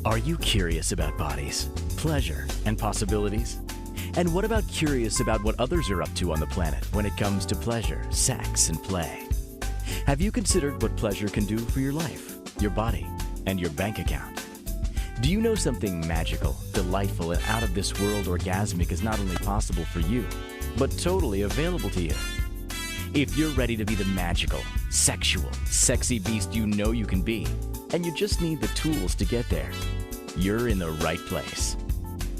Are you curious about bodies, pleasure, and possibilities? And what about curious about what others are up to on the planet when it comes to pleasure, sex, and play? Have you considered what pleasure can do for your life, your body, and your bank account? Do you know something magical, delightful, and out of this world orgasmic is not only possible for you, but totally available to you? If you're ready to be the magical, sexual, sexy beast you know you can be, and you just need the tools to get there, you're in the right place.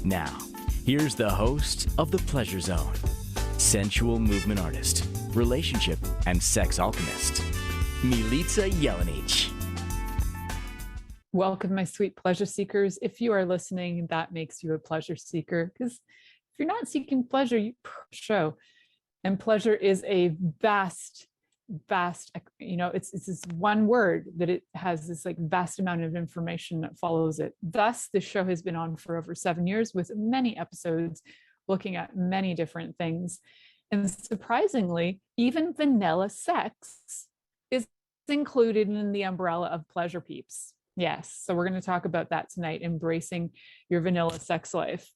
Now, here's the host of The Pleasure Zone, sensual movement artist, relationship and sex alchemist, Milica Jelenic. Welcome, my sweet pleasure seekers. If you are listening, that makes you a pleasure seeker, because if you're not seeking pleasure, you show. And pleasure is a vast, it's this one word that it has this like vast amount of information that follows it. Thus, this show has been on for over 7 years with many episodes looking at many different things. And surprisingly, even vanilla sex is included in the umbrella of pleasure peeps. Yes, so we're going to talk about that tonight, embracing your vanilla sex life.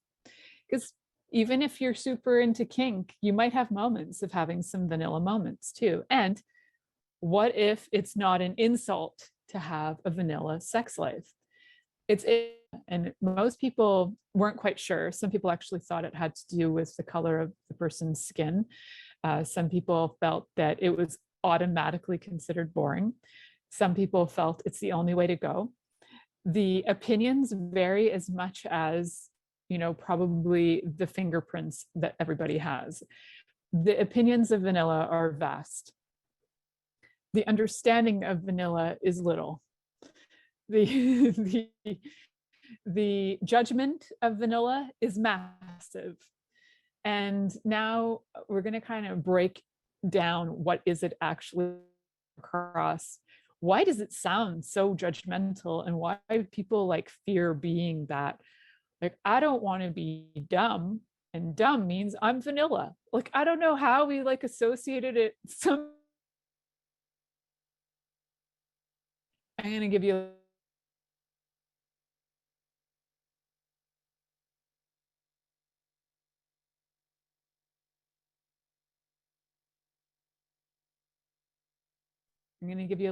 Because even if you're super into kink, you might have moments of having some vanilla moments too. And what if it's not an insult to have a vanilla sex life? And most people weren't quite sure. Some people actually thought it had to do with the color of the person's skin. Some people felt that it was automatically considered boring. Some people felt it's the only way to go. The opinions vary as much as probably the fingerprints that everybody has. The opinions of vanilla are vast. The understanding of vanilla is little. The judgment of vanilla is massive. And now we're going to kind of break down what is it actually across. Why does it sound so judgmental, and why do people like fear being that? Like, I don't want to be dumb, and dumb means I'm vanilla. Like, I don't know how we like associated it. I'm going to give you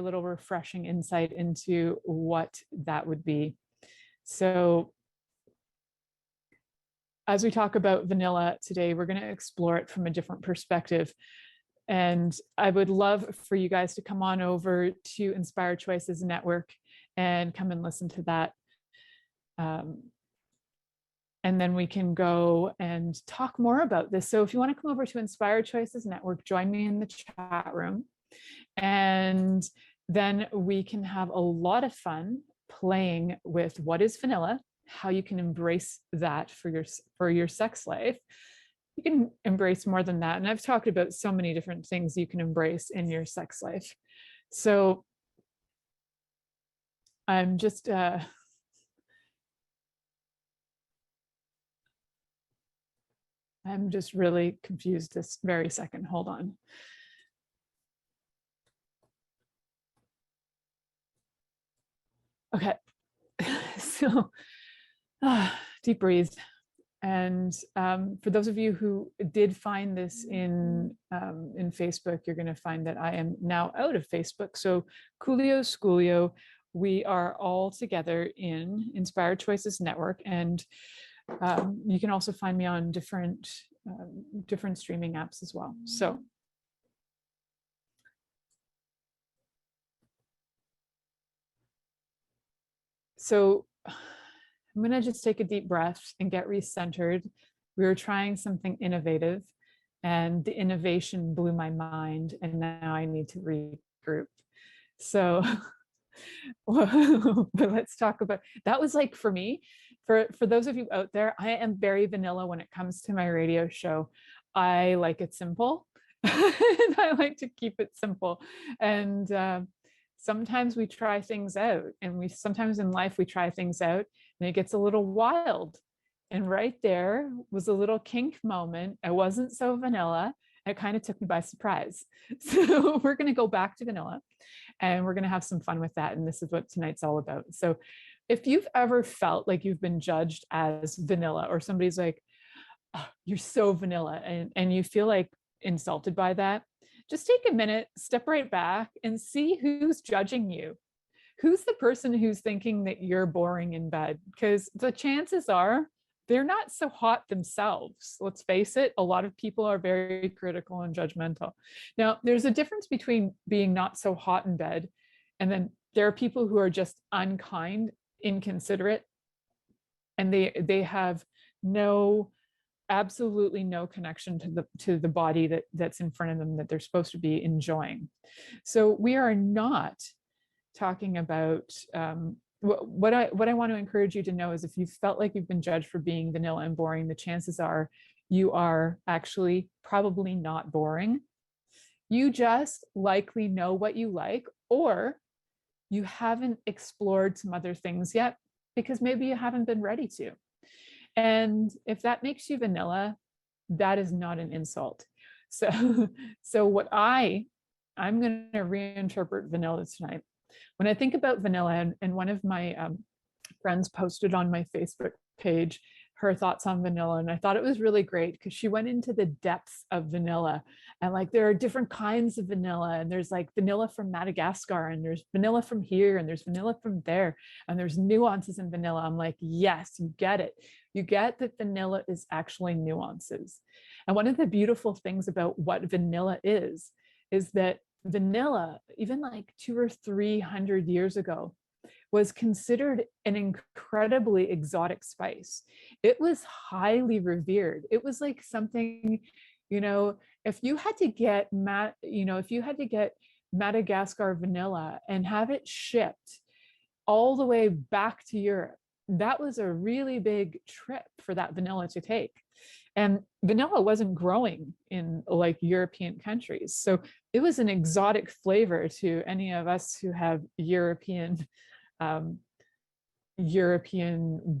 a little refreshing insight into what that would be. So as we talk about vanilla today, we're going to explore it from a different perspective. And I would love for you guys to come on over to Inspired Choices Network and come and listen to that. And then we can go and talk more about this. So if you want to come over to Inspired Choices Network, join me in the chat room. And then we can have a lot of fun playing with what is vanilla, how you can embrace that for your sex life. You can embrace more than that. And I've talked about so many different things you can embrace in your sex life. So I'm just really confused this very second. Hold on. Okay. So deep breathe. And for those of you who did find this in Facebook, you're going to find that I am now out of Facebook. So Coolio Schoolio, we are all together in Inspired Choices Network, and you can also find me on different streaming apps as well. So I'm going to just take a deep breath and get recentered. We were trying something innovative, and the innovation blew my mind, and now I need to regroup. So but let's talk about that. Was like, for me, for those of you out there, I am very vanilla when it comes to my radio show. I like it simple. And I like to keep it simple. And sometimes we try things out, and sometimes in life we try things out and it gets a little wild. And right there was a little kink moment. I wasn't so vanilla. It kind of took me by surprise. So we're going to go back to vanilla, and we're going to have some fun with that. And this is what tonight's all about. So if you've ever felt like you've been judged as vanilla, or somebody's like, "Oh, you're so vanilla," and you feel like insulted by that, just take a minute, step right back and see who's judging you. Who's the person who's thinking that you're boring in bed? Because the chances are they're not so hot themselves. Let's face it, a lot of people are very critical and judgmental. Now, there's a difference between being not so hot in bed, and then there are people who are just unkind, inconsiderate, and they have no, absolutely no connection to the body that's in front of them that they're supposed to be enjoying. So we are not talking about what I want to encourage you to know is, if you felt like you've been judged for being vanilla and boring, the chances are you are actually probably not boring. You just likely know what you like, or you haven't explored some other things yet because maybe you haven't been ready to. And if that makes you vanilla, that is not an insult. So what I'm going to reinterpret vanilla tonight. When I think about vanilla, and one of my friends posted on my Facebook page her thoughts on vanilla, and I thought it was really great because she went into the depths of vanilla, and like there are different kinds of vanilla, and there's like vanilla from Madagascar, and there's vanilla from here, and there's vanilla from there, and there's nuances in vanilla. I'm like, yes, you get it. You get that vanilla is actually nuances. And one of the beautiful things about what vanilla is that vanilla, even like 200 or 300 years ago, was considered an incredibly exotic spice. It was highly revered. It was like something, if you had to get Madagascar vanilla and have it shipped all the way back to Europe, that was a really big trip for that vanilla to take. And vanilla wasn't growing in like European countries. So it was an exotic flavor to any of us who have European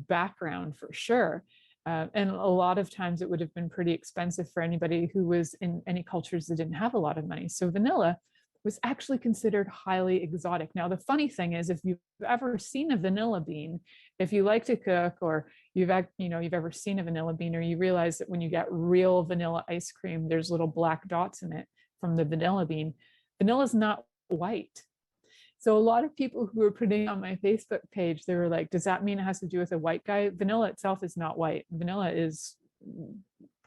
background, for sure. And a lot of times it would have been pretty expensive for anybody who was in any cultures that didn't have a lot of money. So vanilla was actually considered highly exotic. Now, the funny thing is, if you've ever seen a vanilla bean, if you like to cook, or you've ever seen a vanilla bean, or you realize that when you get real vanilla ice cream, there's little black dots in it from the vanilla bean. Vanilla is not white. So a lot of people who were putting on my Facebook page, they were like, does that mean it has to do with a white guy? Vanilla itself is not white. Vanilla is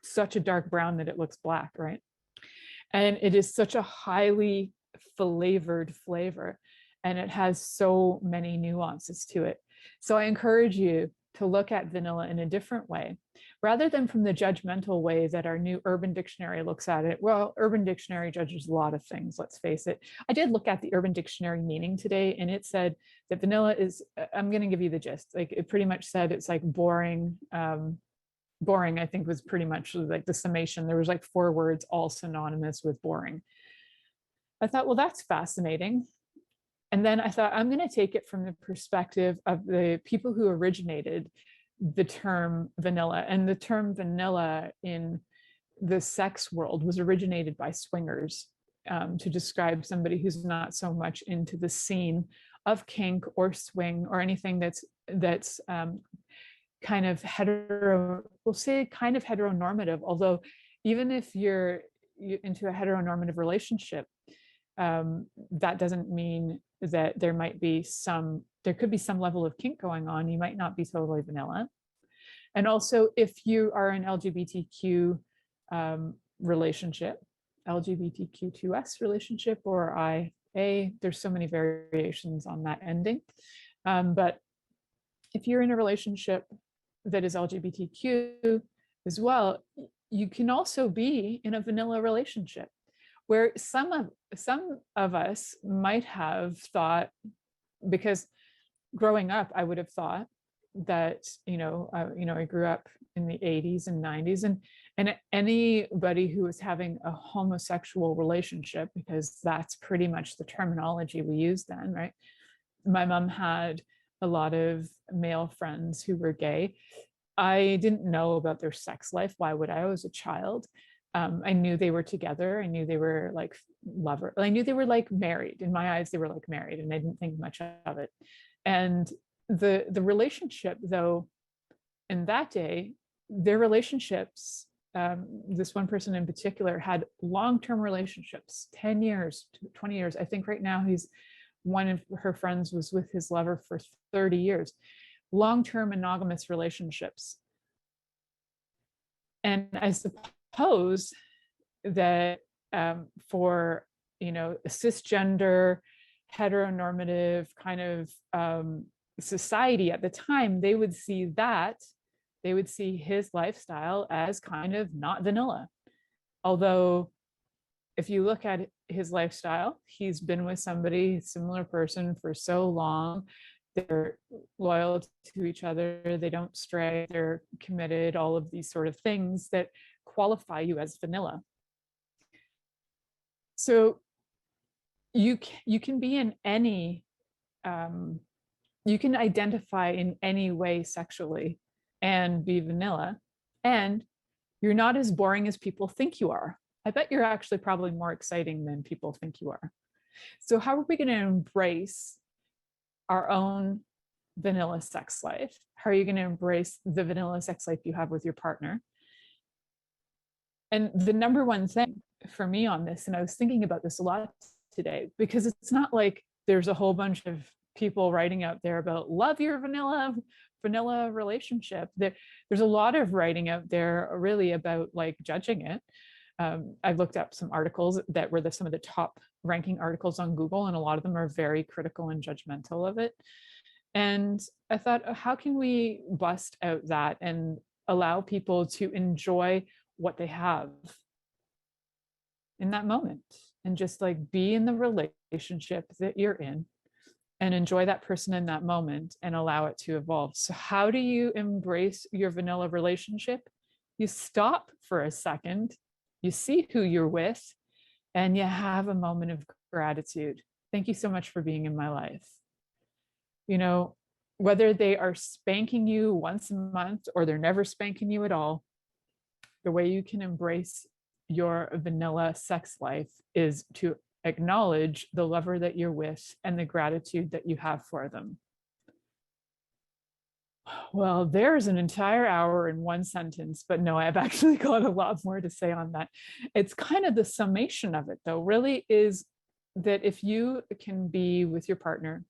such a dark brown that it looks black, right? And it is such a highly flavored flavor, and it has so many nuances to it. So I encourage you to look at vanilla in a different way, rather than from the judgmental way that our new Urban Dictionary looks at it. Well, Urban Dictionary judges a lot of things, let's face it. I did look at the Urban Dictionary meaning today, and it said that vanilla is, I'm going to give you the gist. Like, it pretty much said it's like boring. Boring, I think, was pretty much like the summation. There was like 4 words all synonymous with boring. I thought, well, that's fascinating. And then I thought, I'm going to take it from the perspective of the people who originated the term vanilla. And the term vanilla in the sex world was originated by swingers, to describe somebody who's not so much into the scene of kink or swing or anything that's kind of heteronormative. Although even if you're into a heteronormative relationship, that doesn't mean that there could be some level of kink going on. You might not be totally vanilla. And also, if you are an LGBTQ relationship, LGBTQ2S relationship, or IA, there's so many variations on that ending. But if you're in a relationship that is LGBTQ as well, you can also be in a vanilla relationship, where some of us might have thought, because growing up, I would have thought that, I grew up in the 80s and 90s, and anybody who was having a homosexual relationship, because that's pretty much the terminology we used then, right? My mom had a lot of male friends who were gay. I didn't know about their sex life. Why would I? I was a child. I knew they were together. I knew they were like lovers. I knew they were like married. In my eyes, they were like married, and I didn't think much of it. And the relationship, though, in that day, their relationships, this one person in particular had long-term relationships, 10 years, 20 years. I think right now one of her friends was with his lover for 30 years, long-term monogamous relationships. And I suppose that for, a cisgender, heteronormative kind of society at the time, they would see his lifestyle as kind of not vanilla. Although if you look at his lifestyle, he's been with somebody, similar person, for so long. They're loyal to each other, they don't stray, they're committed, all of these sort of things that qualify you as vanilla. So you can be in any, you can identify in any way sexually and be vanilla, and you're not as boring as people think you are. I bet you're actually probably more exciting than people think you are. So how are we going to embrace our own vanilla sex life? How are you going to embrace the vanilla sex life you have with your partner? And the number one thing for me on this, and I was thinking about this a lot today, because it's not like there's a whole bunch of people writing out there about love your vanilla relationship. There's a lot of writing out there really about like judging it. I've looked up some articles that were some of the top ranking articles on Google, and a lot of them are very critical and judgmental of it. And I thought, how can we bust out that and allow people to enjoy what they have in that moment, and just like be in the relationship that you're in and enjoy that person in that moment and allow it to evolve. So how do you embrace your vanilla relationship? You stop for a second, you see who you're with, and you have a moment of gratitude. Thank you so much for being in my life. Whether they are spanking you once a month or they're never spanking you at all, the way you can embrace your vanilla sex life is to acknowledge the lover that you're with and the gratitude that you have for them. Well, there's an entire hour in one sentence, but no, I've actually got a lot more to say on that. It's kind of the summation of it, though, really, is that if you can be with your partner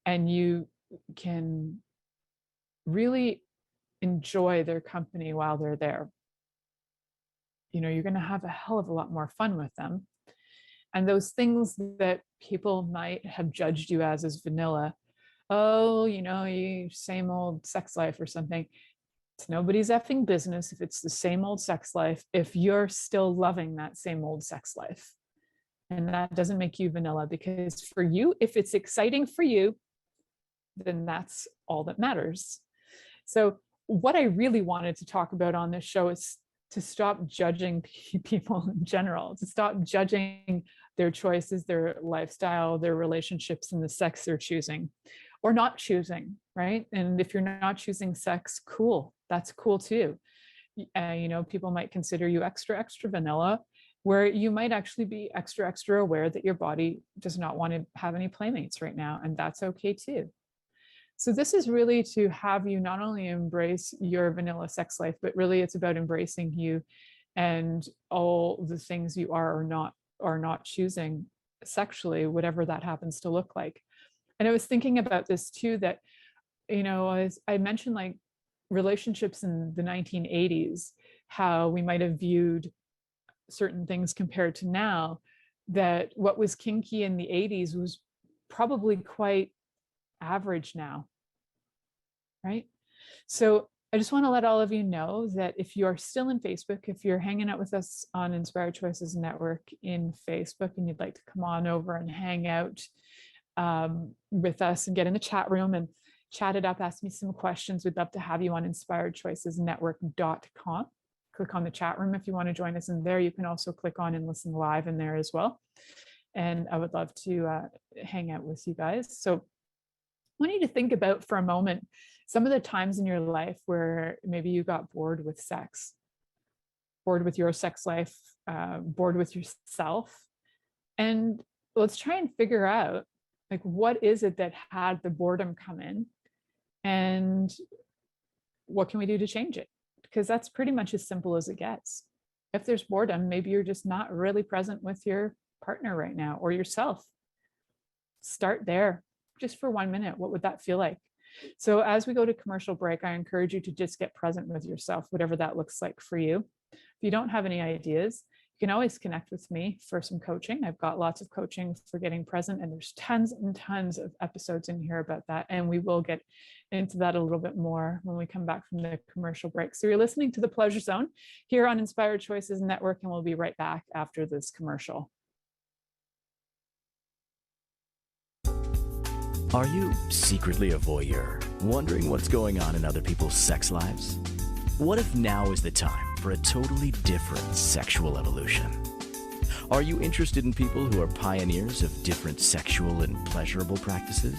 and you can really enjoy their company while they're there, you're going to have a hell of a lot more fun with them. And those things that people might have judged you as vanilla, oh, you same old sex life or something. It's nobody's effing business if it's the same old sex life, if you're still loving that same old sex life. And that doesn't make you vanilla, because for you, if it's exciting for you, then that's all that matters. So what I really wanted to talk about on this show is to stop judging people in general, to stop judging their choices, their lifestyle, their relationships, and the sex they're choosing or not choosing, right? And if you're not choosing sex, cool, that's cool too. People might consider you extra vanilla, where you might actually be extra aware that your body does not want to have any playmates right now, and that's okay too. So this is really to have you not only embrace your vanilla sex life, but really it's about embracing you and all the things you are or not choosing sexually, whatever that happens to look like. And I was thinking about this too, that, as I mentioned, like relationships in the 1980s, how we might have viewed certain things compared to now, that what was kinky in the 80s was probably quite average now, right? So I just want to let all of you know that if you are still in Facebook, if you're hanging out with us on Inspired Choices Network in Facebook and you'd like to come on over and hang out with us and get in the chat room and chat it up, ask me some questions, we'd love to have you on inspiredchoicesnetwork.com. Click on the chat room if you want to join us in there. You can also click on and listen live in there as well. And I would love to hang out with you guys. So I want you to think about for a moment some of the times in your life where maybe you got bored with sex, bored with your sex life, bored with yourself. And let's try and figure out, like, what is it that had the boredom come in? And what can we do to change it? Because that's pretty much as simple as it gets. If there's boredom, maybe you're just not really present with your partner right now or yourself. Start there just for 1 minute. What would that feel like? So as we go to commercial break, I encourage you to just get present with yourself, whatever that looks like for you. If you don't have any ideas, you can always connect with me for some coaching. I've got lots of coaching for getting present, and there's tons and tons of episodes in here about that. And we will get into that a little bit more when we come back from the commercial break. So you're listening to The Pleasure Zone here on Inspired Choices Network, and we'll be right back after this commercial. Are you secretly a voyeur, wondering what's going on in other people's sex lives? What if now is the time for a totally different sexual evolution? Are you interested in people who are pioneers of different sexual and pleasurable practices?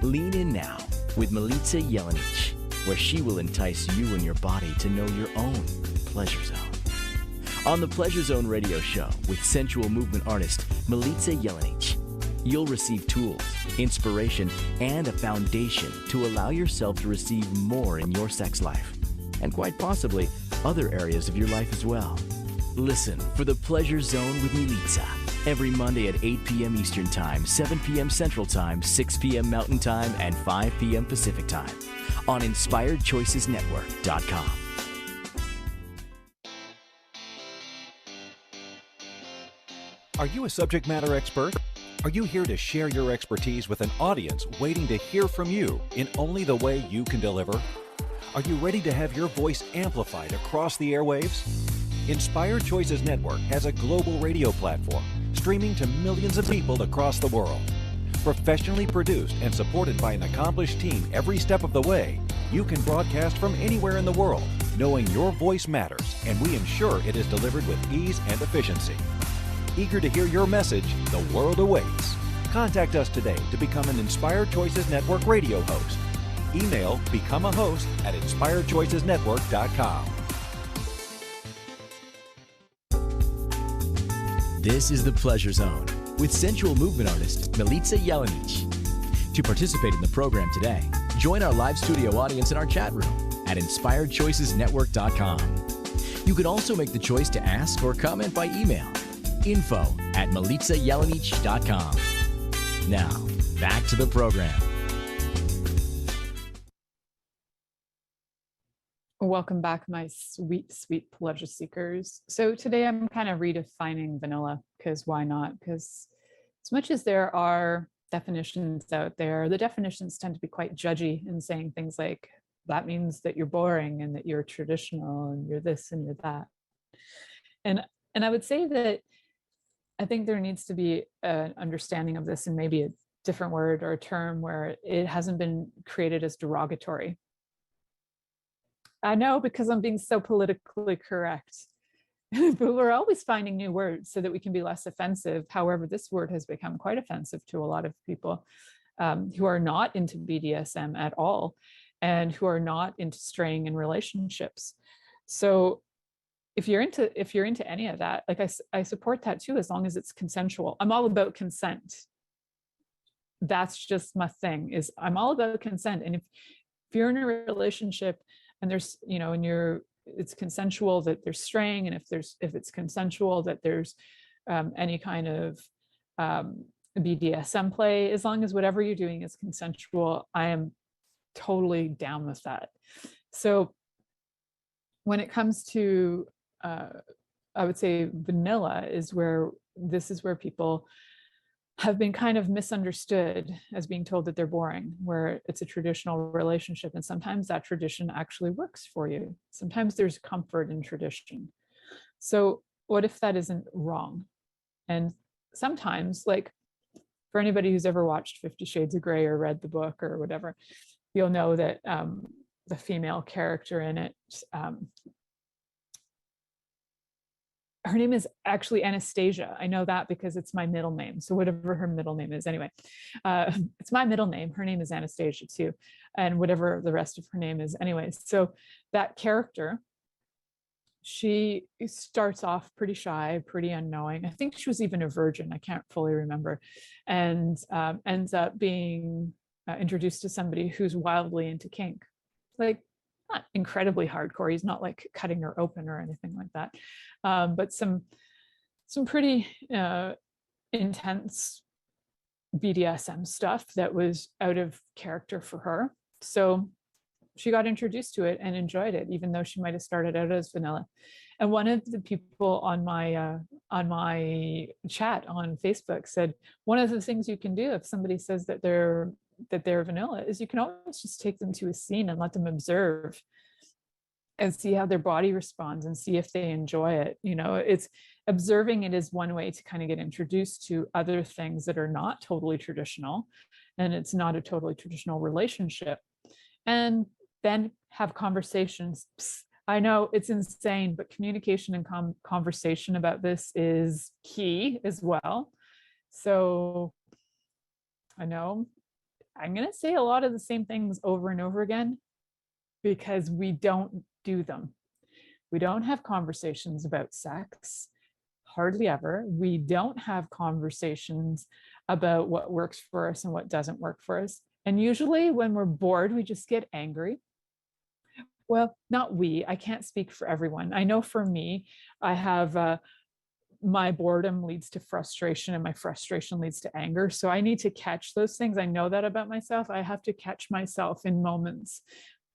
Lean in now with Milica Jelenic, where she will entice you and your body to know your own pleasure zone. On the Pleasure Zone radio show with sensual movement artist Milica Jelenic, you'll receive tools, inspiration, and a foundation to allow yourself to receive more in your sex life, and quite possibly other areas of your life as well. Listen for The Pleasure Zone with Milica every Monday at 8 p.m. Eastern Time, 7 p.m. Central Time, 6 p.m. Mountain Time, and 5 p.m. Pacific Time on InspiredChoicesNetwork.com. Are you a subject matter expert? Are you here to share your expertise with an audience waiting to hear from you in only the way you can deliver? Are you ready to have your voice amplified across the airwaves? Inspired Choices Network has a global radio platform streaming to millions of people across the world. Professionally produced and supported by an accomplished team every step of the way, you can broadcast from anywhere in the world, knowing your voice matters, and we ensure it is delivered with ease and efficiency. Eager to hear your message, the world awaits. Contact us today to become an Inspired Choices Network radio host. Email become a host at inspiredchoicesnetwork.com. This is The Pleasure Zone with sensual movement artist Milica Jelenic. To participate in the program today, join our live studio audience in our chat room at inspiredchoicesnetwork.com. You can also make the choice to ask or comment by email. info@milicajelenic.com. Now, back to the program. Welcome back, my sweet, sweet pleasure seekers. So today I'm kind of redefining vanilla, because why not? Because as much as there are definitions out there, the definitions tend to be quite judgy in saying things like, that means that you're boring and that you're traditional and you're this and you're that. And I would say that I think there needs to be an understanding of this in maybe a different word or a term where it hasn't been created as derogatory. I know, because I'm being so politically correct, but we're always finding new words so that we can be less offensive. However, this word has become quite offensive to a lot of people who are not into BDSM at all and who are not into straying in relationships. So if you're into any of that, like I support that too, as long as it's consensual. I'm all about consent. That's just my thing, is I'm all about consent. And if you're in a relationship and there's, and it's consensual that there's straying, and if it's consensual that there's any kind of BDSM play, as long as whatever you're doing is consensual, I am totally down with that. So when it comes to I would say vanilla is where people have been kind of misunderstood as being told that they're boring, where it's a traditional relationship. And sometimes that tradition actually works for you. Sometimes there's comfort in tradition. So what if that isn't wrong? And sometimes, like for anybody who's ever watched 50 Shades of Grey or read the book or whatever, you'll know that the female character in it, her name is actually Anastasia. I know that because it's my middle name. So whatever her middle name is, anyway, it's my middle name. Her name is Anastasia too. And whatever the rest of her name is anyway. So that character, she starts off pretty shy, pretty unknowing. I think she was even a virgin. I can't fully remember. And ends up being introduced to somebody who's wildly into kink. Like, not incredibly hardcore. He's not like cutting her open or anything like that. But some pretty intense BDSM stuff that was out of character for her. So she got introduced to it and enjoyed it, even though she might have started out as vanilla. And one of the people on my chat on Facebook said, one of the things you can do if somebody says that they're vanilla is you can always just take them to a scene and let them observe and see how their body responds and see if they enjoy it. You know, it's observing it is one way to kind of get introduced to other things that are not totally traditional, and it's not a totally traditional relationship. And then have conversations. I know it's insane, but communication and conversation about this is key as well. So I know I'm going to say a lot of the same things over and over again because we don't do them. We don't have conversations about sex, hardly ever. We don't have conversations about what works for us and what doesn't work for us. And usually when we're bored, we just get angry. Well, not we, I can't speak for everyone. I know for me, I have my boredom leads to frustration and my frustration leads to anger. So I need to catch those things. I know that about myself. I have to catch myself in moments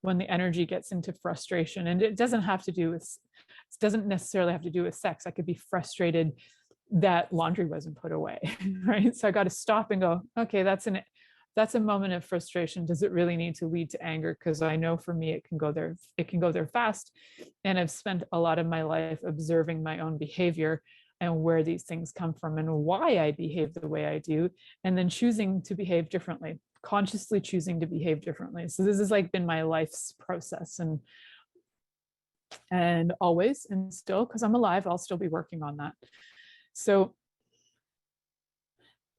when the energy gets into frustration. And it doesn't necessarily have to do with sex. I could be frustrated that laundry wasn't put away, right? So I got to stop and go, okay, that's a moment of frustration. Does it really need to lead to anger? Because I know for me, it can go there fast. And I've spent a lot of my life observing my own behavior and where these things come from and why I behave the way I do, and then choosing to behave differently, consciously choosing to behave differently. So this has like been my life's process, and always, and still, because I'm alive, I'll still be working on that. So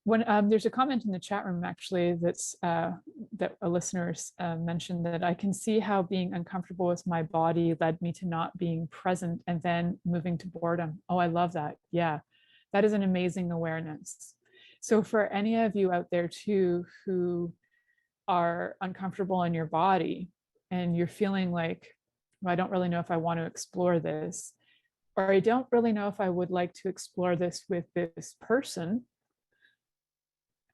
when there's a comment in the chat room actually that's that a listener mentioned that I can see how being uncomfortable with my body led me to not being present and then moving to boredom. Oh, I love that. Yeah, that is an amazing awareness. So for any of you out there too who are uncomfortable in your body and you're feeling like, well, I don't really know if I want to explore this, or I don't really know if I would like to explore this with this person,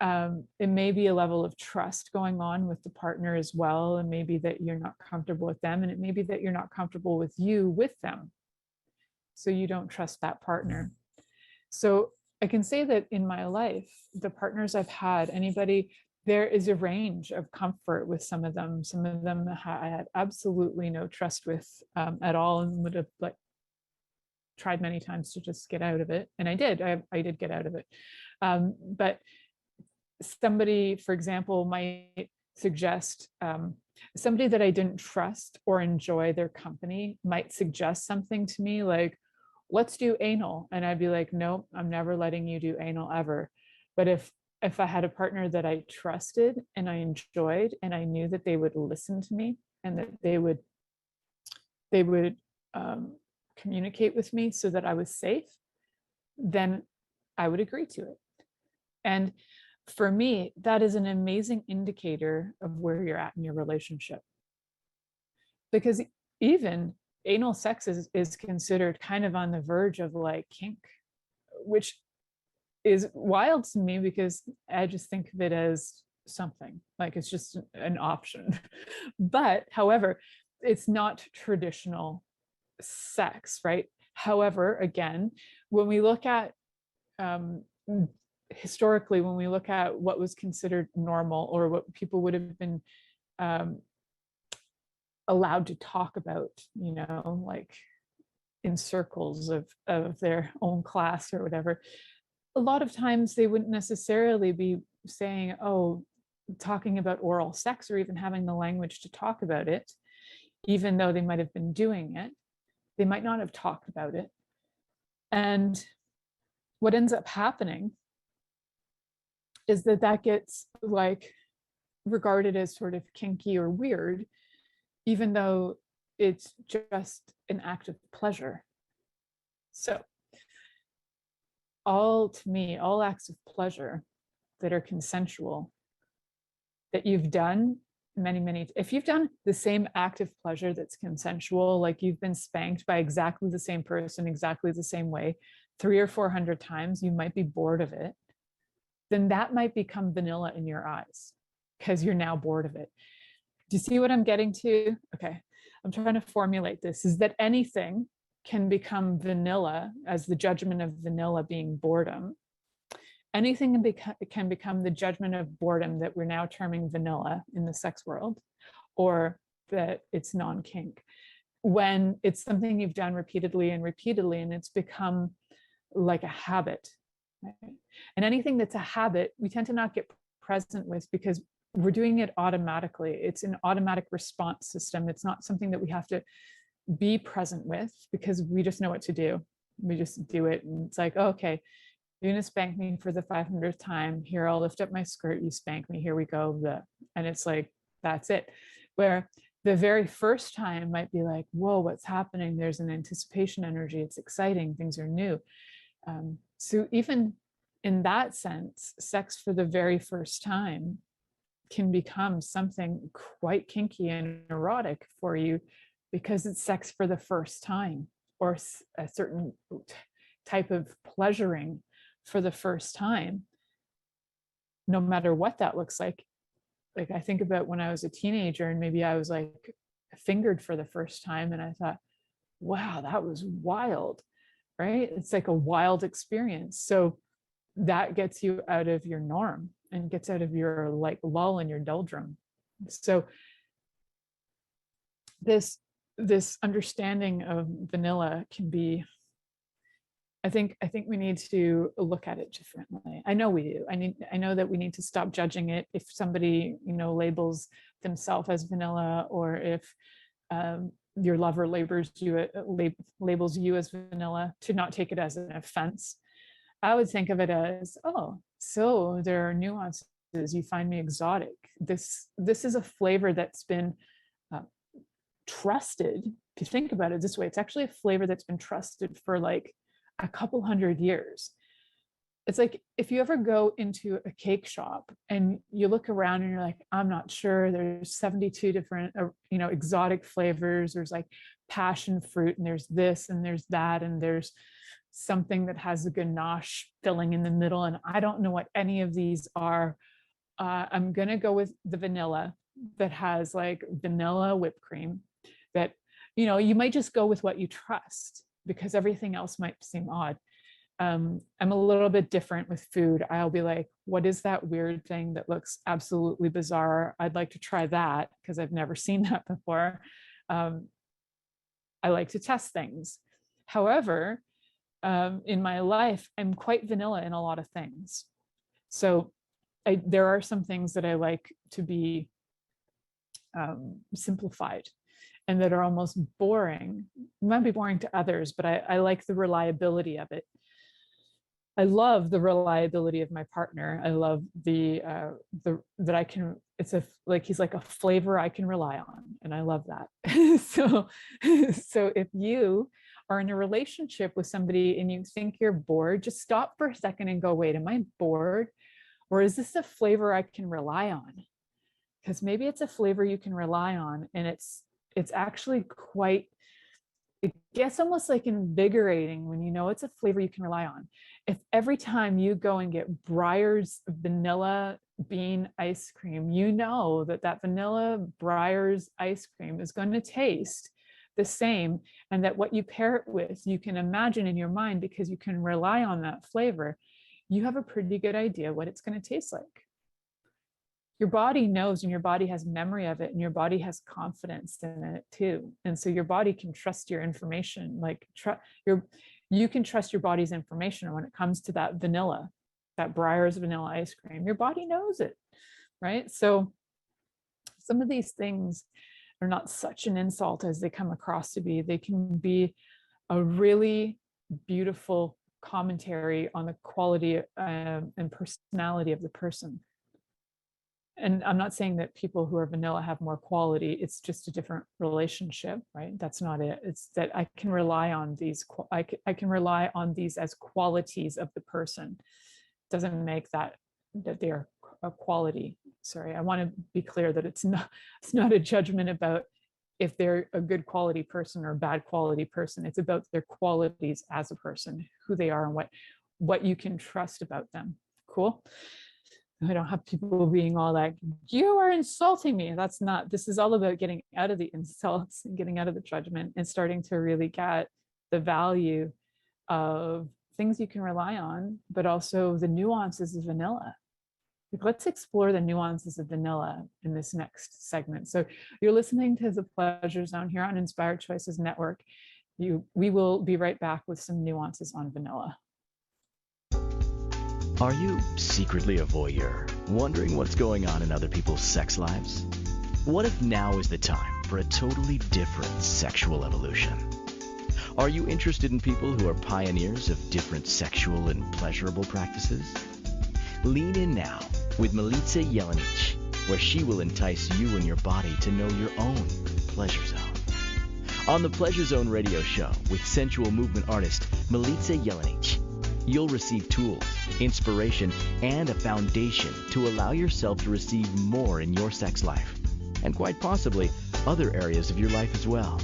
it may be a level of trust going on with the partner as well. And maybe that you're not comfortable with them, and it may be that you're not comfortable with you with them. So you don't trust that partner. So I can say that in my life, the partners I've had, there is a range of comfort with some of them. Some of them I had absolutely no trust with at all, and would have like tried many times to just get out of it. And I did get out of it. But somebody, for example, might suggest somebody that I didn't trust or enjoy their company might suggest something to me like, let's do anal. And I'd be like, nope, I'm never letting you do anal ever. But if I had a partner that I trusted and I enjoyed, and I knew that they would listen to me and that they would communicate with me so that I was safe, then I would agree to it. And for me, that is an amazing indicator of where you're at in your relationship. Because even anal sex is considered kind of on the verge of like kink, which is wild to me because I just think of it as something, like it's just an option. But however, it's not traditional sex, right? However, again, when we look at historically, when we look at what was considered normal or what people would have been allowed to talk about, you know, like in circles of their own class or whatever, a lot of times they wouldn't necessarily be saying, oh, talking about oral sex or even having the language to talk about it, even though they might have been doing it. They might not have talked about it. And what ends up happening is that gets like regarded as sort of kinky or weird, even though it's just an act of pleasure. So to me, all acts of pleasure that are consensual that you've done if you've done the same act of pleasure that's consensual, like you've been spanked by exactly the same person, exactly the same way, 300 or 400 times, you might be bored of it. Then that might become vanilla in your eyes because you're now bored of it. Do you see what I'm getting to? Okay, I'm trying to formulate this, is that anything can become vanilla as the judgment of vanilla being boredom. Anything can become the judgment of boredom that we're now terming vanilla in the sex world, or that it's non-kink, when it's something you've done repeatedly and repeatedly, and it's become like a habit. Right? And anything that's a habit, we tend to not get present with because we're doing it automatically. It's an automatic response system. It's not something that we have to be present with because we just know what to do. We just do it. And it's like, oh, okay, you're gonna spank me for the 500th time. Here, I'll lift up my skirt, you spank me, here we go. And it's like, that's it. Where the very first time might be like, whoa, what's happening? There's an anticipation energy. It's exciting, things are new. So even in that sense, sex for the very first time can become something quite kinky and erotic for you because it's sex for the first time, or a certain type of pleasuring for the first time, no matter what that looks like. Like I think about when I was a teenager and maybe I was like fingered for the first time and I thought, wow, that was wild, right? It's like a wild experience. So that gets you out of your norm and gets out of your like lull and your doldrum. So this understanding of vanilla can be, I think we need to look at it differently. I know we do. I know that we need to stop judging it if somebody, labels themselves as vanilla, or if your lover labels you as vanilla, to not take it as an offense. I would think of it as, oh, so there are nuances. You find me exotic. This is a flavor that's been trusted. If you think about it this way, it's actually a flavor that's been trusted for like a couple hundred years. It's like if you ever go into a cake shop and you look around and you're like, I'm not sure, there's 72 different exotic flavors, there's like passion fruit, and there's this and there's that, and there's something that has a ganache filling in the middle, and I don't know what any of these are. I'm gonna go with the vanilla that has like vanilla whipped cream, that you might just go with what you trust because everything else might seem odd. I'm a little bit different with food. I'll be like, what is that weird thing that looks absolutely bizarre? I'd like to try that because I've never seen that before. I like to test things. However, in my life, I'm quite vanilla in a lot of things. So there are some things that I like to be simplified and that are almost boring. It might be boring to others, but I like the reliability of it. I love the reliability of my partner. I love that I can, he's like a flavor I can rely on. And I love that. So if you are in a relationship with somebody and you think you're bored, just stop for a second and go, wait, am I bored? Or is this a flavor I can rely on? Because maybe it's a flavor you can rely on, and it's actually quite, it gets almost like invigorating when you know it's a flavor you can rely on. If every time you go and get Breyer's vanilla bean ice cream, you know that vanilla Breyer's ice cream is going to taste the same, and that what you pair it with, you can imagine in your mind because you can rely on that flavor, you have a pretty good idea what it's going to taste like. Your body knows, and your body has memory of it, and your body has confidence in it too. And so your body can trust your information, you can trust your body's information when it comes to that vanilla, that Breyer's vanilla ice cream. Your body knows it, right? So some of these things are not such an insult as they come across to be. They can be a really beautiful commentary on the quality and personality of the person. And I'm not saying that people who are vanilla have more quality. It's just a different relationship, right? That's not it. It's that I can rely on these. I can rely on these as qualities of the person. Doesn't make that they're a quality sorry, I want to be clear that it's not a judgment about if they're a good quality person or a bad quality person. It's about their qualities as a person, who they are, and what you can trust about them. Cool. I don't have people being all like, you are insulting me. That's not, this is all about getting out of the insults and getting out of the judgment and starting to really get the value of things you can rely on, but also the nuances of vanilla. Like, let's explore the nuances of vanilla in this next segment. So you're listening to The Pleasure Zone here on Inspired Choices Network. We will be right back with some nuances on vanilla. Are you secretly a voyeur, wondering what's going on in other people's sex lives? What if now is the time for a totally different sexual evolution? Are you interested in people who are pioneers of different sexual and pleasurable practices? Lean in now with Milica Jelenic, where she will entice you and your body to know your own pleasure zone. On the Pleasure Zone radio show with sensual movement artist Milica Jelenic, you'll receive tools, inspiration, and a foundation to allow yourself to receive more in your sex life, and quite possibly other areas of your life as well.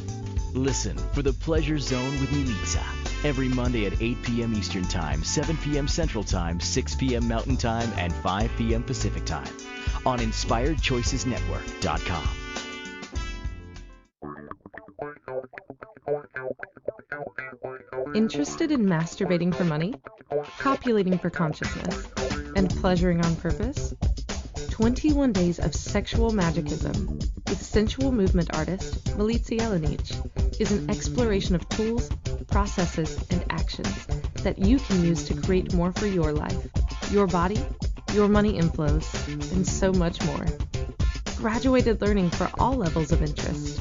Listen for the Pleasure Zone with Milica every Monday at 8 p.m. Eastern Time, 7 p.m. Central Time, 6 p.m. Mountain Time, and 5 p.m. Pacific Time on InspiredChoicesNetwork.com. Interested in masturbating for money, copulating for consciousness, and pleasuring on purpose? 21 Days of Sexual Magicism with sensual movement artist Milica Jelenic is an exploration of tools, processes, and actions that you can use to create more for your life, your body, your money inflows, and so much more. Graduated learning for all levels of interest.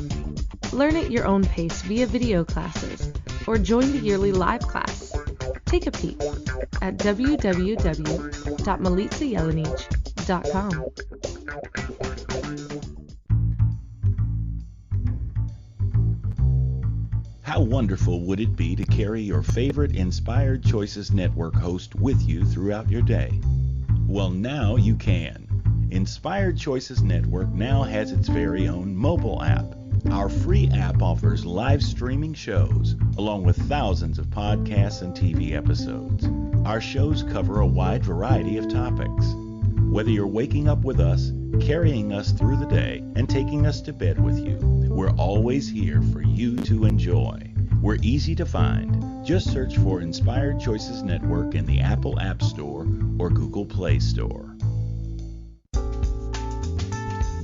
Learn at your own pace via video classes or join the yearly live class. Take a peek at www.milicajelenic.com. How wonderful would it be to carry your favorite Inspired Choices Network host with you throughout your day? Well, now you can. Inspired Choices Network now has its very own mobile app. Our free app offers live streaming shows, along with thousands of podcasts and TV episodes. Our shows cover a wide variety of topics. Whether you're waking up with us, carrying us through the day, and taking us to bed with you, we're always here for you to enjoy. We're easy to find. Just search for Inspired Choices Network in the Apple App Store or Google Play Store.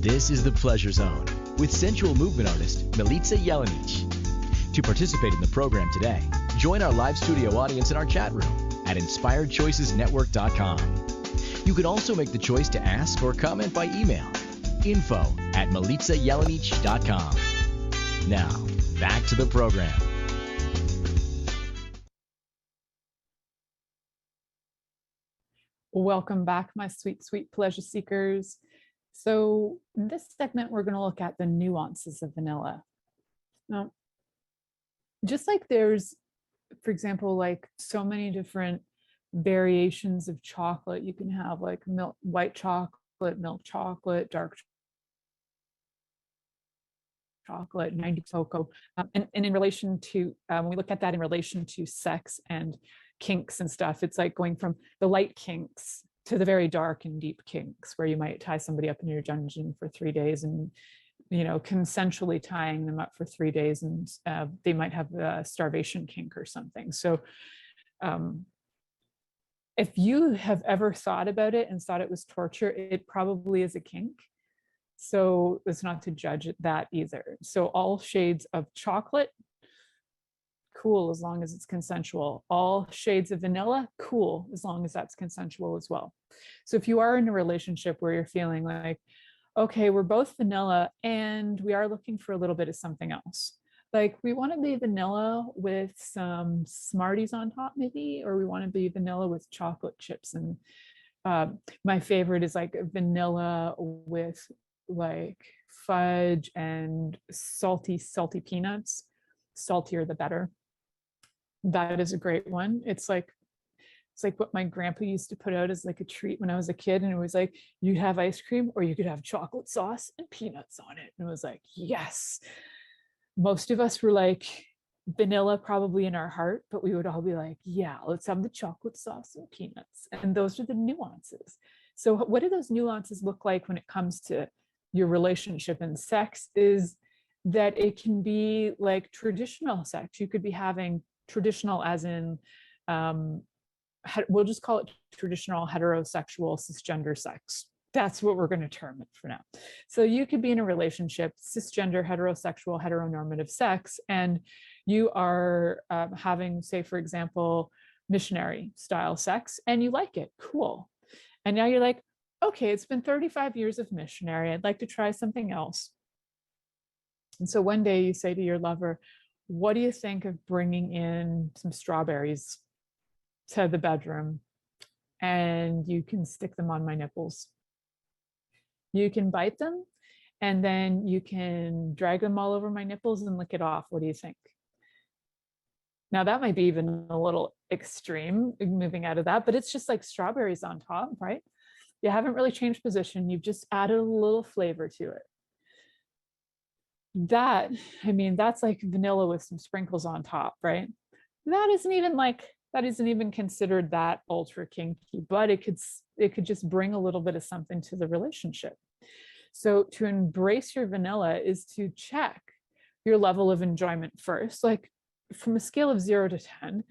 This is The Pleasure Zone with sensual movement artist Milica Jelenic. To participate in the program today, join our live studio audience in our chat room at InspiredChoicesNetwork.com. You can also make the choice to ask or comment by email, info@milicajelenic.com. Now, back to the program. Welcome back, my sweet, sweet pleasure seekers. So in this segment, we're going to look at the nuances of vanilla. Now, just like there's, for example, like so many different variations of chocolate, you can have like white chocolate, milk chocolate, dark chocolate, 90 cocoa. And in relation to, when we look at that in relation to sex and kinks and stuff, it's like going from the light kinks to the very dark and deep kinks, where you might tie somebody up in your dungeon for 3 days and, you know, consensually tying them up for 3 days, and they might have a starvation kink or something. So if you have ever thought about it and thought it was torture, it probably is a kink. So it's not to judge that either. So all shades of chocolate, cool, as long as it's consensual. All shades of vanilla, cool, as long as that's consensual as well. So if you are in a relationship where you're feeling like, okay, we're both vanilla and we are looking for a little bit of something else. Like we want to be vanilla with some Smarties on top maybe, or we want to be vanilla with chocolate chips. And my favorite is like vanilla with like fudge and salty peanuts. Saltier the better. That is a great one. It's like It's like what my grandpa used to put out as like a treat when I was a kid. And it was like, you'd have ice cream or you could have chocolate sauce and peanuts on it. And it was like, yes. Most of us were like vanilla probably in our heart, but we would all be like, yeah, let's have the chocolate sauce and peanuts. And those are the nuances. So what do those nuances look like when it comes to your relationship and sex is that it can be like traditional sex. You could be having traditional as in, we'll just call it traditional heterosexual cisgender sex. That's what we're going to term it for now. So you could be in a relationship, cisgender, heterosexual, heteronormative sex, and you are having, say, for example, missionary style sex, and you like it. Cool. And now you're like, okay, it's been 35 years of missionary. I'd like to try something else. And so one day you say to your lover, what do you think of bringing in some strawberries to the bedroom and you can stick them on my nipples? You can bite them and then you can drag them all over my nipples and lick it off. What do you think? Now that might be even a little extreme moving out of that, but it's just like strawberries on top, right? You haven't really changed position. You've just added a little flavor to it. That, I mean, that's like vanilla with some sprinkles on top, right? That isn't even considered that ultra kinky, but it could just bring a little bit of something to the relationship. So to embrace your vanilla is to check your level of enjoyment first, like from a scale of 0 to 10,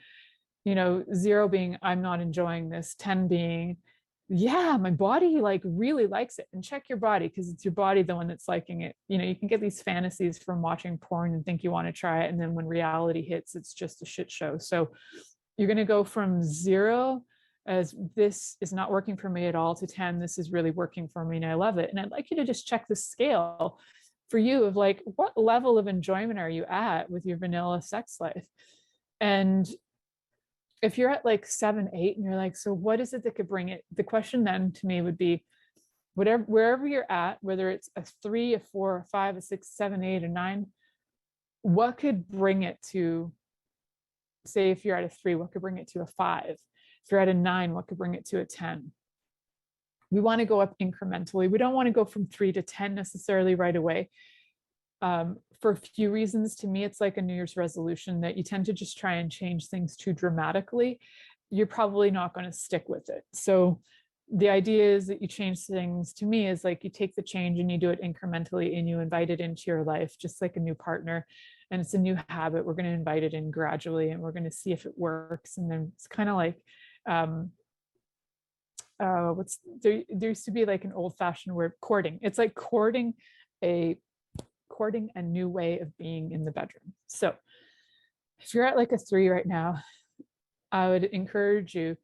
0 being I'm not enjoying this, 10 being yeah, my body like really likes it. And check your body, because it's your body the one that's liking it. You can get these fantasies from watching porn and think you want to try it, and then when reality hits, it's just a shit show. So you're going to go from 0 as this is not working for me at all to 10, this is really working for me and I love it. And I'd like you to just check the scale for you of like, what level of enjoyment are you at with your vanilla sex life? And if you're at like 7, 8 and you're like, so what is it that could bring it? The question then to me would be, wherever you're at, whether it's a 3, a 4, a 5, a 6, 7, 8, a 9, what could bring it to, say, if you're at a 3, what could bring it to a 5? If you're at a 9, what could bring it to a 10? We want to go up incrementally. We don't want to go from 3 to 10 necessarily right away. For a few reasons. To me, it's like a New Year's resolution that you tend to just try and change things too dramatically. You're probably not going to stick with it. So the idea is that you change things, to me, is like you take the change and you do it incrementally and you invite it into your life, just like a new partner. And it's a new habit. We're going to invite it in gradually and we're going to see if it works. And then it's kind of like, there used to be like an old-fashioned word, courting. It's like courting a new way of being in the bedroom. So if you're at like a 3 right now, I would encourage you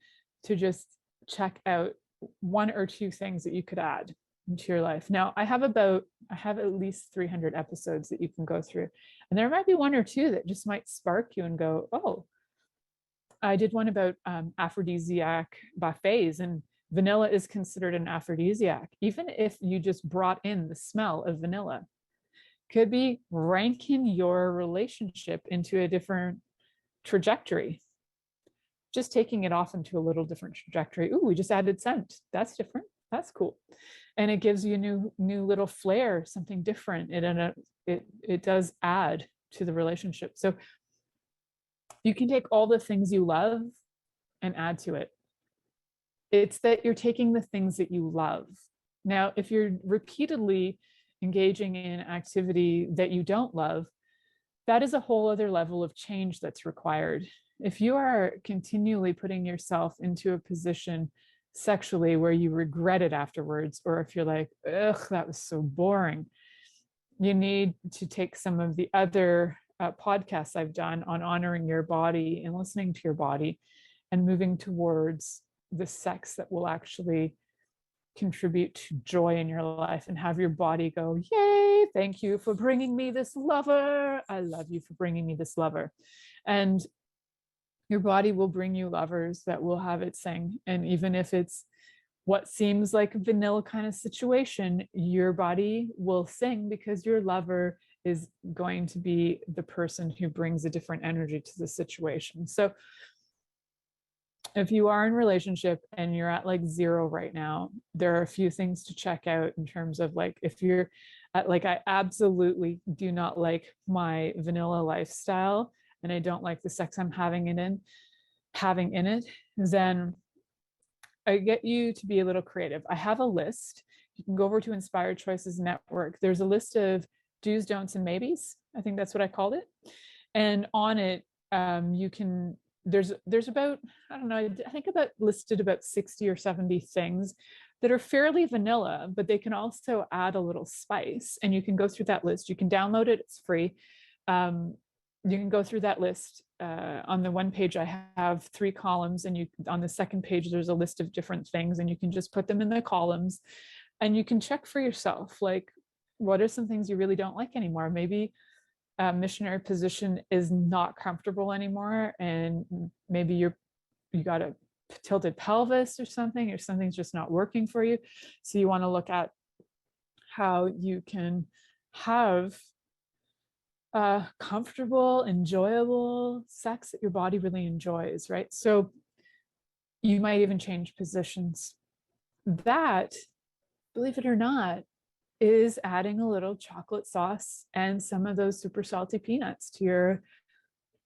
to just check out 1 or 2 things that you could add into your life. Now, I have at least 300 episodes that you can go through, and there might be 1 or 2 that just might spark you and go, oh, I did one about aphrodisiac buffets, and vanilla is considered an aphrodisiac, even if you just brought in the smell of vanilla. Could be ranking your relationship into a different trajectory. Just taking it off into a little different trajectory. Ooh, we just added scent. That's different. That's cool. And it gives you a new little flair, something different. It does add to the relationship. So you can take all the things you love and add to it. It's that you're taking the things that you love. Now, if you're repeatedly engaging in activity that you don't love, that is a whole other level of change that's required. If you are continually putting yourself into a position sexually where you regret it afterwards, or if you're like, ugh, that was so boring, you need to take some of the other podcasts I've done on honoring your body and listening to your body and moving towards the sex that will actually contribute to joy in your life and have your body go, yay, thank you for bringing me this lover. I love you for bringing me this lover. And your body will bring you lovers that will have it sing. And even if it's what seems like a vanilla kind of situation, your body will sing because your lover is going to be the person who brings a different energy to the situation. So If you are in a relationship and you're at like 0 right now, there are a few things to check out in terms of like, if you're at like, I absolutely do not like my vanilla lifestyle and I don't like the sex I'm having in it, then I get you to be a little creative. I have a list. You can go over to Inspired Choices Network. There's a list of do's, don'ts, and maybes. I think that's what I called it. And on it, you can, there's about, I don't know, I think about listed about 60 or 70 things that are fairly vanilla, but they can also add a little spice. And you can go through that list. You can download it, it's free. You can go through that list. On the one page, I have 3 columns, and on the second page, there's a list of different things, and you can just put them in the columns, and you can check for yourself, like, what are some things you really don't like anymore? Maybe a missionary position is not comfortable anymore, and maybe you got a tilted pelvis or something's just not working for you. So you want to look at how you can have comfortable, enjoyable sex that your body really enjoys, right? So you might even change positions. That, believe it or not, is adding a little chocolate sauce and some of those super salty peanuts to your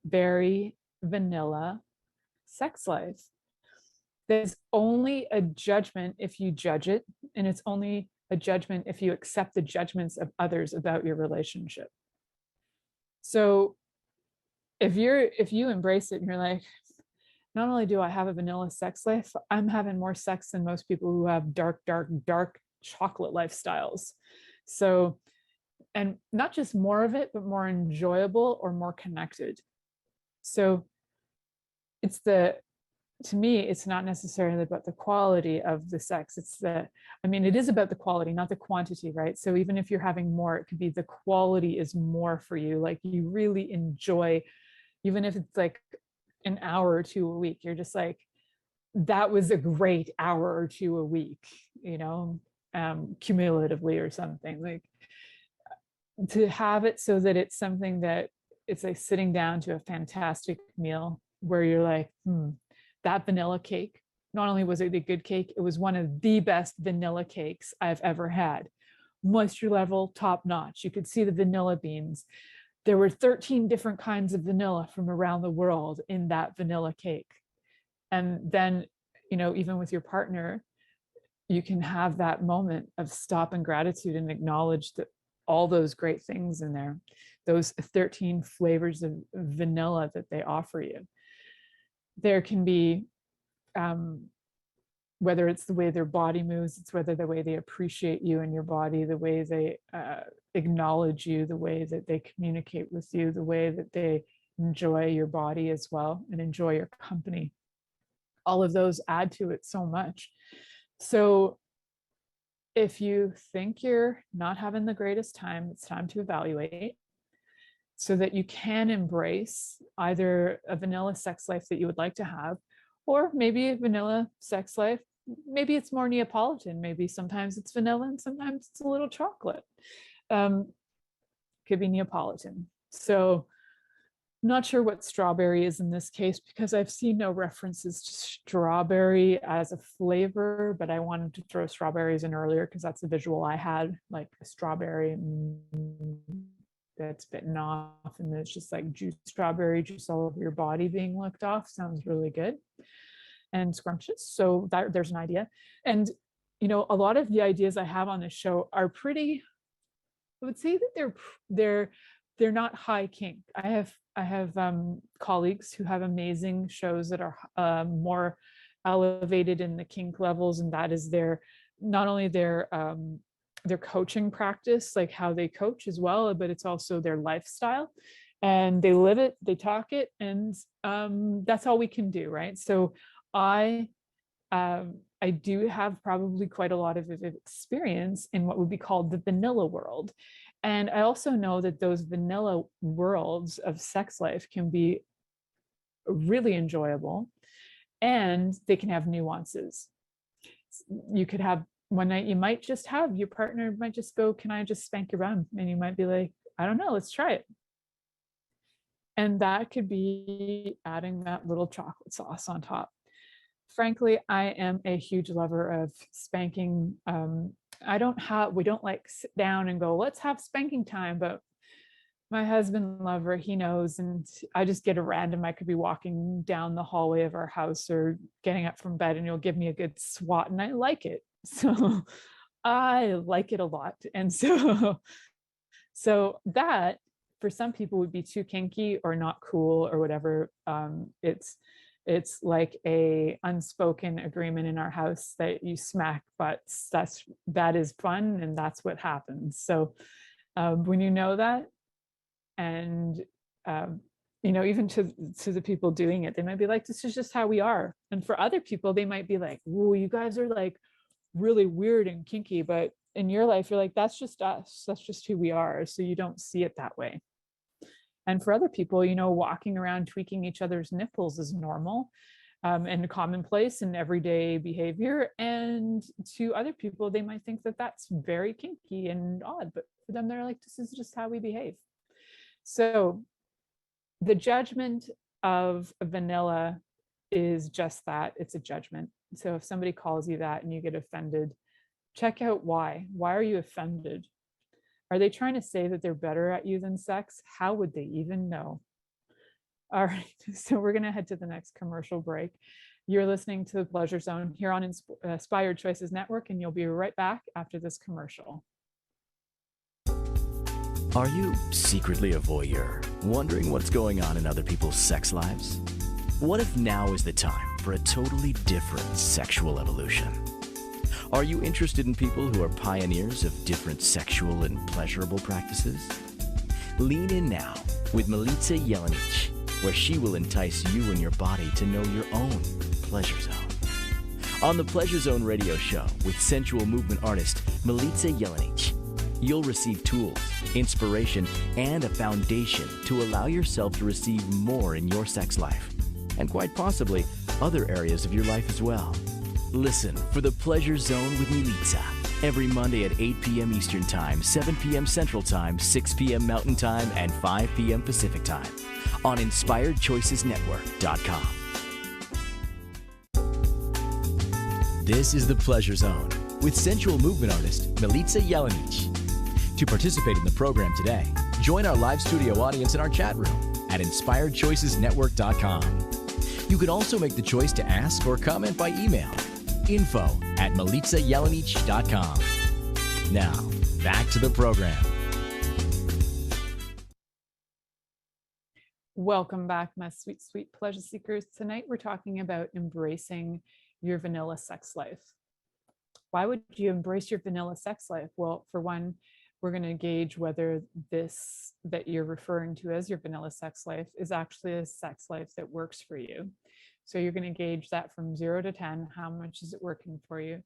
very vanilla sex life. There's only a judgment if you judge it, and it's only a judgment if you accept the judgments of others about your relationship. So if you embrace it and you're like, not only do I have a vanilla sex life, I'm having more sex than most people who have dark chocolate lifestyles. So, and not just more of it, but more enjoyable or more connected. So to me, it's not necessarily about the quality of the sex. It is about the quality, not the quantity, right? So even if you're having more, it could be the quality is more for you. Like, you really enjoy, even if it's like an hour or 2 a week, you're just like, that was a great hour or 2 a week, cumulatively or something. Like, to have it so that it's something that it's like sitting down to a fantastic meal where you're like, that vanilla cake, not only was it a good cake, it was one of the best vanilla cakes I've ever had. Moisture level, top notch. You could see the vanilla beans. There were 13 different kinds of vanilla from around the world in that vanilla cake. And then, even with your partner, you can have that moment of stop and gratitude and acknowledge that all those great things in there, those 13 flavors of vanilla that they offer you. There can be, whether it's the way their body moves, it's whether the way they appreciate you and your body, the way they acknowledge you, the way that they communicate with you, the way that they enjoy your body as well and enjoy your company. All of those add to it so much. So if you think you're not having the greatest time, it's time to evaluate, so that you can embrace either a vanilla sex life that you would like to have, or maybe a vanilla sex life. Maybe it's more Neapolitan. Maybe sometimes it's vanilla and sometimes it's a little chocolate. Could be Neapolitan. So not sure what strawberry is in this case, because I've seen no references to strawberry as a flavor, but I wanted to throw strawberries in earlier because that's the visual I had, like a strawberry that's bitten off, and it's just like strawberry juice all over your body being licked off. Sounds really good and scrumptious. So there's an idea. And a lot of the ideas I have on this show are pretty, I would say that they're not high kink. I have colleagues who have amazing shows that are more elevated in the kink levels, and that is not only their coaching practice, like how they coach as well, but it's also their lifestyle, and they live it, they talk it, and that's all we can do, right? So I do have probably quite a lot of experience in what would be called the vanilla world. And I also know that those vanilla worlds of sex life can be really enjoyable, and they can have nuances. You could have one night, you might just have your partner might just go, "Can I just spank your bum?" And you might be like, "I don't know, let's try it." And that could be adding that little chocolate sauce on top. Frankly, I am a huge lover of spanking. We don't like sit down and go, let's have spanking time, but my husband lover, he knows, and I just get a random, I could be walking down the hallway of our house or getting up from bed and you'll give me a good swat and I like it. So I like it a lot. And so that for some people would be too kinky or not cool or whatever. It's like a unspoken agreement in our house that you smack butts. That is fun and that's what happens. So when you know that, and even to the people doing it, they might be like, this is just how we are. And for other people, they might be like, whoa, you guys are like really weird and kinky, but in your life, you're like, that's just us, that's just who we are. So you don't see it that way. And for other people, walking around tweaking each other's nipples is normal and commonplace and everyday behavior. And to other people, they might think that that's very kinky and odd, but for them, they're like, this is just how we behave. So the judgment of vanilla is just that, it's a judgment. So if somebody calls you that and you get offended, check out why. Why are you offended? Are they trying to say that they're better at you than sex? How would they even know? All right, so we're going to head to the next commercial break. You're listening to The Pleasure Zone here on Inspired Choices Network, and you'll be right back after this commercial. Are you secretly a voyeur, wondering what's going on in other people's sex lives? What if now is the time for a totally different sexual evolution? Are you interested in people who are pioneers of different sexual and pleasurable practices? Lean in now with Milica Jelenic, where she will entice you and your body to know your own pleasure zone. On the Pleasure Zone radio show with sensual movement artist Milica Jelenic, you'll receive tools, inspiration, and a foundation to allow yourself to receive more in your sex life, and quite possibly other areas of your life as well. Listen for The Pleasure Zone with Milica every Monday at 8 p.m. Eastern Time, 7 p.m. Central Time, 6 p.m. Mountain Time, and 5 p.m. Pacific Time on InspiredChoicesNetwork.com. This is The Pleasure Zone with sensual movement artist Milica Jelenic. To participate in the program today, join our live studio audience in our chat room at InspiredChoicesNetwork.com. You can also make the choice to ask or comment by email, info@MilicaJelenic.com. Now, back to the program. Welcome back, my sweet, sweet pleasure seekers. Tonight, we're talking about embracing your vanilla sex life. Why would you embrace your vanilla sex life? Well, for one, we're going to gauge whether this that you're referring to as your vanilla sex life is actually a sex life that works for you. So you're going to gauge that from 0 to 10, how much is it working for you?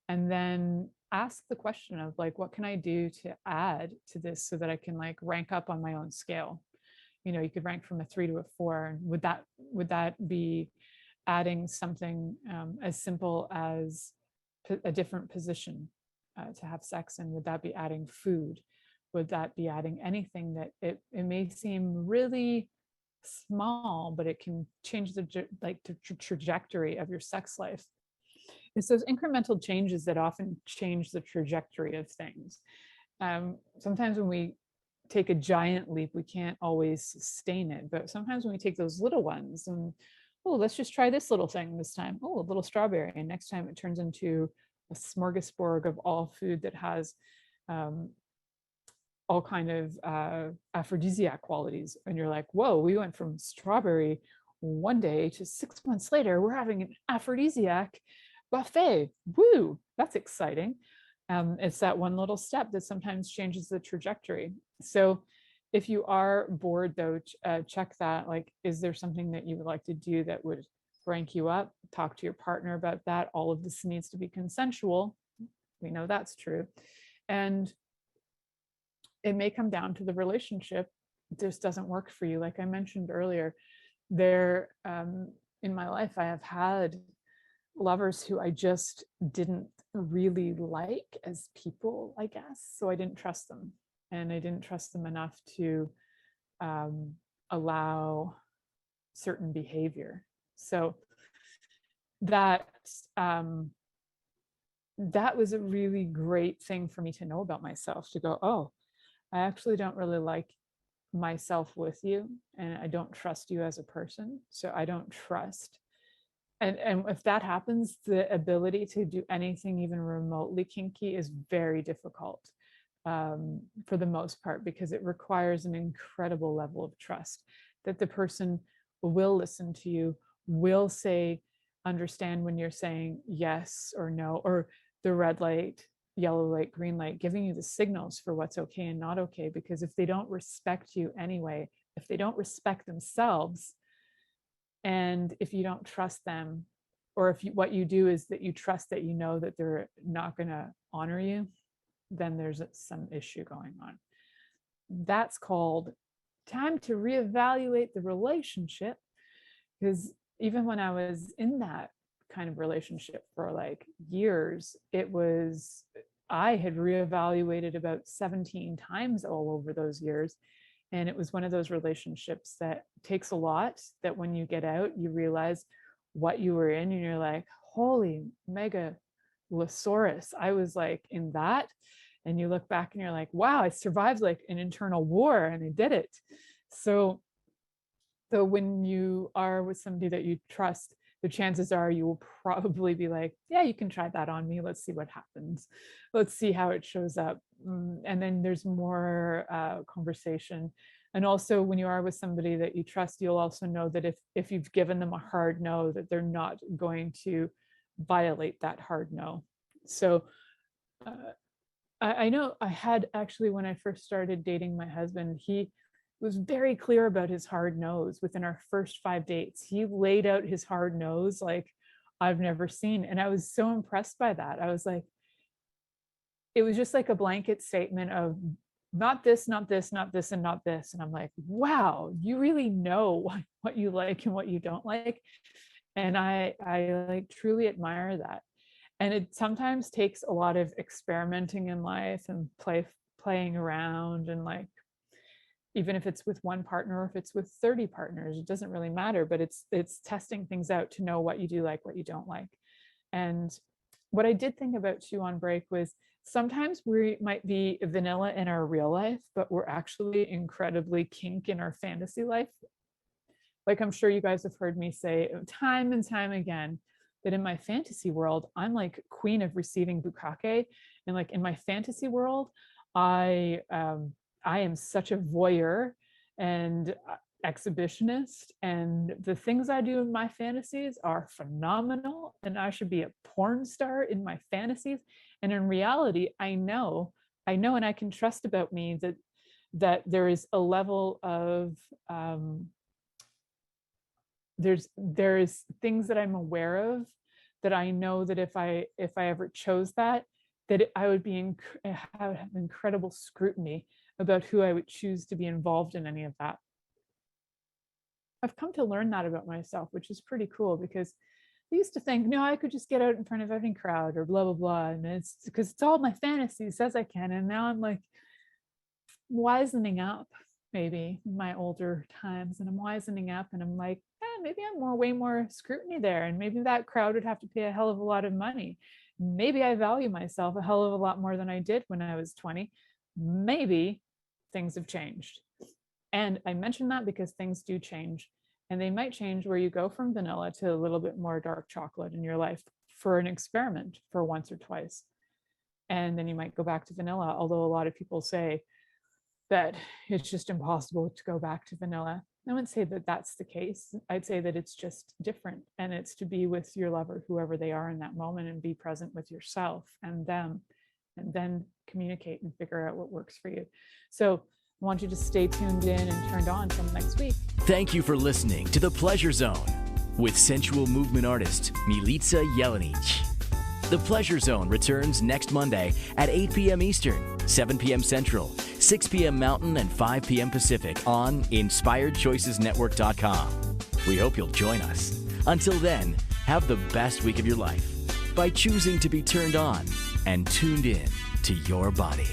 And then ask the question of like, what can I do to add to this so that I can like rank up on my own scale? You could rank from a 3 to a 4. And would that be adding something as simple as a different position to have sex? And would that be adding food? Would that be adding anything that it may seem really small, but it can change the trajectory of your sex life? It's those incremental changes that often change the trajectory of things. Sometimes when we take a giant leap, we can't always sustain it. But sometimes when we take those little ones and, oh, let's just try this little thing this time. Oh, a little strawberry. And next time it turns into a smorgasbord of all food that has all kind of aphrodisiac qualities. And you're like, whoa, we went from strawberry one day to 6 months later, we're having an aphrodisiac buffet. Woo, that's exciting. It's that one little step that sometimes changes the trajectory. So if you are bored though, check that, like, is there something that you would like to do that would rank you up? Talk to your partner about that. All of this needs to be consensual. We know that's true. And it may come down to the relationship just doesn't work for you. Like I mentioned earlier, in my life, I have had lovers who I just didn't really like as people, I guess. So I didn't trust them, and I didn't trust them enough to allow certain behavior. So that that was a really great thing for me to know about myself, to go, oh, I actually don't really like myself with you, and I don't trust you as a person. So I don't trust. And if that happens, the ability to do anything even remotely kinky is very difficult, for the most part, because it requires an incredible level of trust that the person will listen to you, will say, understand when you're saying yes or no, or the red light, yellow light, green light, giving you the signals for what's okay and not okay. Because if they don't respect you anyway, if they don't respect themselves, and if you don't trust them, or if what you do is that you trust that you know that they're not going to honor you, then there's some issue going on. That's called time to reevaluate the relationship. Because even when I was in that kind of relationship for like years, I had reevaluated about 17 times all over those years. And it was one of those relationships that takes a lot, that when you get out, you realize what you were in, and you're like, holy mega Losaurus, I was like in that. And you look back and you're like, wow, I survived like an internal war and I did it. So when you are with somebody that you trust, the chances are you will probably be like, yeah, you can try that on me. Let's see what happens. Let's see how it shows up. And then there's more conversation. And also when you are with somebody that you trust, you'll also know that if you've given them a hard no, that they're not going to violate that hard no. So I know I had actually, when I first started dating my husband, he was very clear about his hard no's within our first 5 dates. He laid out his hard no's like I've never seen. And I was so impressed by that. I was like, it was just like a blanket statement of not this, not this, not this, and not this. And I'm like, wow, you really know what you like and what you don't like. And I like truly admire that. And it sometimes takes a lot of experimenting in life and playing around, and like, even if it's with one partner or if it's with 30 partners, it doesn't really matter, but it's testing things out to know what you do like, what you don't like. And what I did think about too on break was sometimes we might be vanilla in our real life, but we're actually incredibly kink in our fantasy life. Like I'm sure you guys have heard me say time and time again that in my fantasy world, I'm like queen of receiving bukkake. And like in my fantasy world, I am such a voyeur and exhibitionist, and the things I do in my fantasies are phenomenal, and I should be a porn star in my fantasies. And in reality, I know, and I can trust about me that there is a level of there's things that I'm aware of that I know that if I ever chose that I would have incredible scrutiny about who I would choose to be involved in any of that. I've come to learn that about myself, which is pretty cool, because I used to think, no, I could just get out in front of any crowd or blah, blah, blah. And it's because it's all my fantasy says I can. And now I'm like wisening up, maybe in my older times, and I'm wisening up and I'm like, maybe I'm way more scrutiny there. And maybe that crowd would have to pay a hell of a lot of money. Maybe I value myself a hell of a lot more than I did when I was 20. Maybe things have changed. And I mention that because things do change, and they might change where you go from vanilla to a little bit more dark chocolate in your life for an experiment for once or twice. And then you might go back to vanilla, although a lot of people say that it's just impossible to go back to vanilla. I wouldn't say that that's the case. I'd say that it's just different, and it's to be with your lover, whoever they are in that moment, and be present with yourself and them, and then communicate and figure out what works for you. So I want you to stay tuned in and turned on until next week. Thank you for listening to The Pleasure Zone with sensual movement artist Milica Jelenic. The Pleasure Zone returns next Monday at 8 p.m. Eastern, 7 p.m. Central, 6 p.m. Mountain, and 5 p.m. Pacific on InspiredChoicesNetwork.com. We hope you'll join us. Until then, have the best week of your life by choosing to be turned on and tuned in to your body.